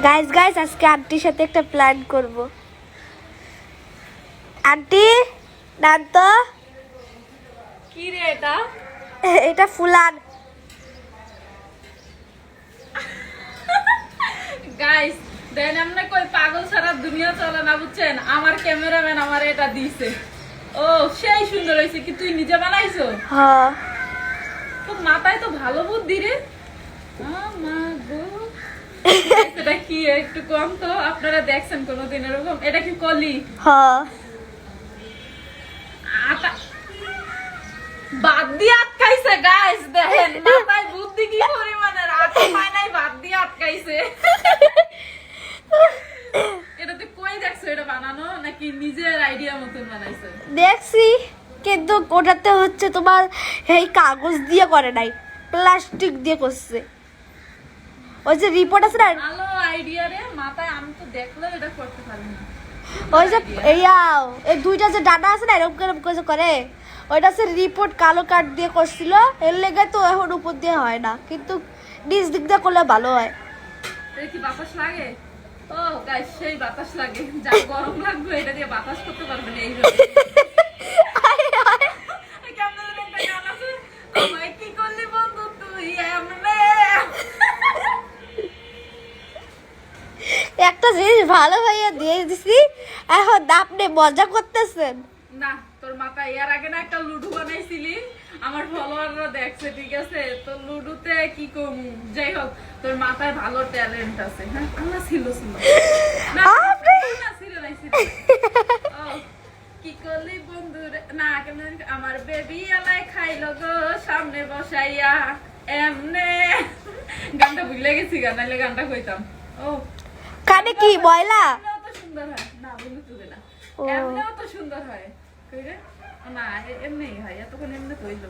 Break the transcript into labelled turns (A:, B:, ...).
A: Guys আজকে আন্টির সাথে একটা প্ল্যান করব। আন্টি নাম তো
B: কি রে এটা?
A: এটা ফুলান।
B: গাইস দেন আমরা কই পাগল সারা দুনিয়া চলে না বুঝছেন, আমার ক্যামেরাম্যান আমার এটা দিছে। ও সেই সুন্দর হইছে। কি তুই নিজে বানাইছো?
A: হ্যাঁ
B: তোর মাথায় তো ভালো বুদ্ধি রে। মা গো, এটা কি একটু কম তো? আপনারা দেখছেন কোনোদিন এরকম? এটা কি কলি?
A: হ্যাঁ
B: আটা বাদ দিয়ে আটকাইছে। গাইস দেখেন মাথায় বুদ্ধি কি পরিমাণের, আটা পায় নাই বাদ দিয়ে আটকাইছে। এটাতে কই দেখছো এটা বানানো, নাকি নিজের আইডিয়া মতন বানাইছো?
A: দেখছি, কিন্তু ওটাতে হচ্ছে তোমার এই কাগজ দিয়ে করে নাই, প্লাস্টিক দিয়ে করছে। ওই যে রিপোর্ট আছে না,
B: ভালো আইডিয়া রে মাথায়, আমি তো দেখলে এটা করতে পারি না।
A: ওই যে এই দুইটা যে ডানা আছে না এরকম করে করে, ওইটা হচ্ছে রিপোর্ট কালো কাঠ দিয়ে করছিল। এর লেগে তো এখন উপর দিয়ে হয় না, কিন্তু নিচ দিক দিয়ে করলে ভালো হয়।
B: এটা কি বাতাস লাগে? ও গাইস সেই বাতাস লাগে, যা গরম লাগবে এটা দিয়ে বাতাস করতে পারবেন এইভাবে। কেমন যেন একটা গান আছে, আমায় কি করলি বন্ধু তুই এমনে।
A: একটা জিনিস ভালো ভাইয়া দিয়ে দিছি, এখন আপনি মজা করতেছেন।
B: না তোর মাথায় এর আগে না একটা লুডু বানাইছিলি, আমার ফলোয়াররা দেখছে, ঠিক আছে? তো লুডুতে কি কম, যাই হোক তোর মাথায় ভালো ট্যালেন্ট আছে। হ্যাঁ আল্লাহ ছিল না না, ছিল নাই, ছিল নাই। ও কি করলি বন্ধু রে, না কেমন আমার বেবি আলাই খাইলো গো সামনে বসাইয়া এমনে। গানটা ভুলে গেছি, নাইলে গানটা কইতাম। ও
A: কানে কি ময়লা?
B: এমনেও তো সুন্দর হয় না বন্ধু, তুই না
A: ও।
B: এমনেও তো সুন্দর হয়। কই রে? না এমনি হয়, এতক্ষণ এমনি তো হইলো।